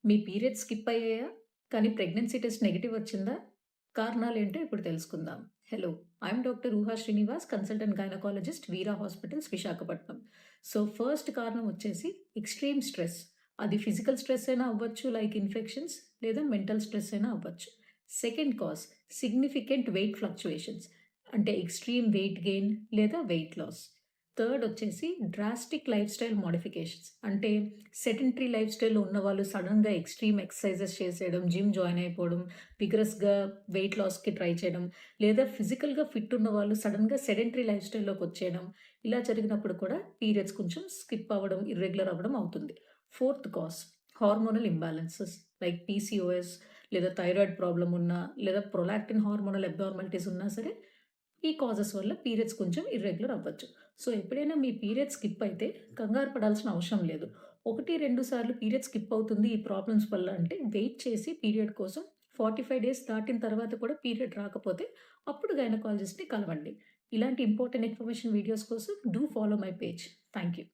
మీ periods skip అయ్యాయా? కానీ pregnancy test negative వచ్చిందా? కారణాలేంటో ఇప్పుడు తెలుసుకుందాం. హలో! ఐయామ్ డాక్టర్ ఊహా శ్రీనివాస్, కన్సల్టెంట్ గైనకాలజిస్ట్, వీరా హాస్పిటల్స్, విశాఖపట్నం. సో, ఫస్ట్ కారణం వచ్చేసి ఎక్స్‌ట్రీమ్ స్ట్రెస్. అది ఫిజికల్ స్ట్రెస్ అయినా అవ్వచ్చు లైక్ ఇన్ఫెక్షన్స్, లేదా మెంటల్ స్ట్రెస్ అయినా అవ్వచ్చు. Second cause significant wait fluctuations, అంటే ఎక్స్‌ట్రీమ్ వెయిట్ గెయిన్ లేదా వెయిట్ లాస్. థర్డ్ వచ్చేసి డ్రాస్టిక్ లైఫ్ స్టైల్ మోడిఫికేషన్స్, అంటే సెడెంటరీ లైఫ్ స్టైల్‌లో ఉన్నవాళ్ళు సడెన్‌గా ఎక్స్‌ట్రీమ్ ఎక్సర్‌సైజెస్ చేసేయడం, జిమ్ జాయిన్ అయిపోవడం, విగరస్‌గా వెయిట్ లాస్‌కి ట్రై చేయడం, లేదా ఫిజికల్‌గా ఫిట్ ఉన్నవాళ్ళు సడెన్‌గా సెడెంటరీ లైఫ్ స్టైల్‌లోకి వచ్చేయడం. ఇలా జరిగినప్పుడు కూడా పీరియడ్స్ కొంచెం స్కిప్ అవ్వడం, ఇర్రెగ్యులర్ అవ్వడం అవుతుంది. Fourth cause hormonal imbalances like PCOS, లేదా థైరాయిడ్ ప్రాబ్లమ్ ఉన్నా, లేదా ప్రొలాక్టిన్ హార్మోనల్ అబ్నార్మాలిటీస్ ఉన్నా సరే, ఈ కాజెస్ వల్ల పీరియడ్స్ కొంచెం ఇర్రెగ్యులర్ అవ్వచ్చు. సో, ఎప్పుడైనా మీ పీరియడ్స్ స్కిప్ అయితే కంగారు పడాల్సిన అవసరం లేదు. 1, 2 సార్లు పీరియడ్ స్కిప్ అవుతుంది ఈ ప్రాబ్లమ్స్ వల్ల అంటే వెయిట్ చేసి పీరియడ్ కోసం 45 డేస్ దాటిన తర్వాత కూడా పీరియడ్ రాకపోతే అప్పుడు గైనకాలజిస్ట్‌ని కలవండి. ఇలాంటి ఇంపార్టెంట్ ఇన్ఫర్మేషన్ వీడియోస్ కోసం do follow my page. Thank you.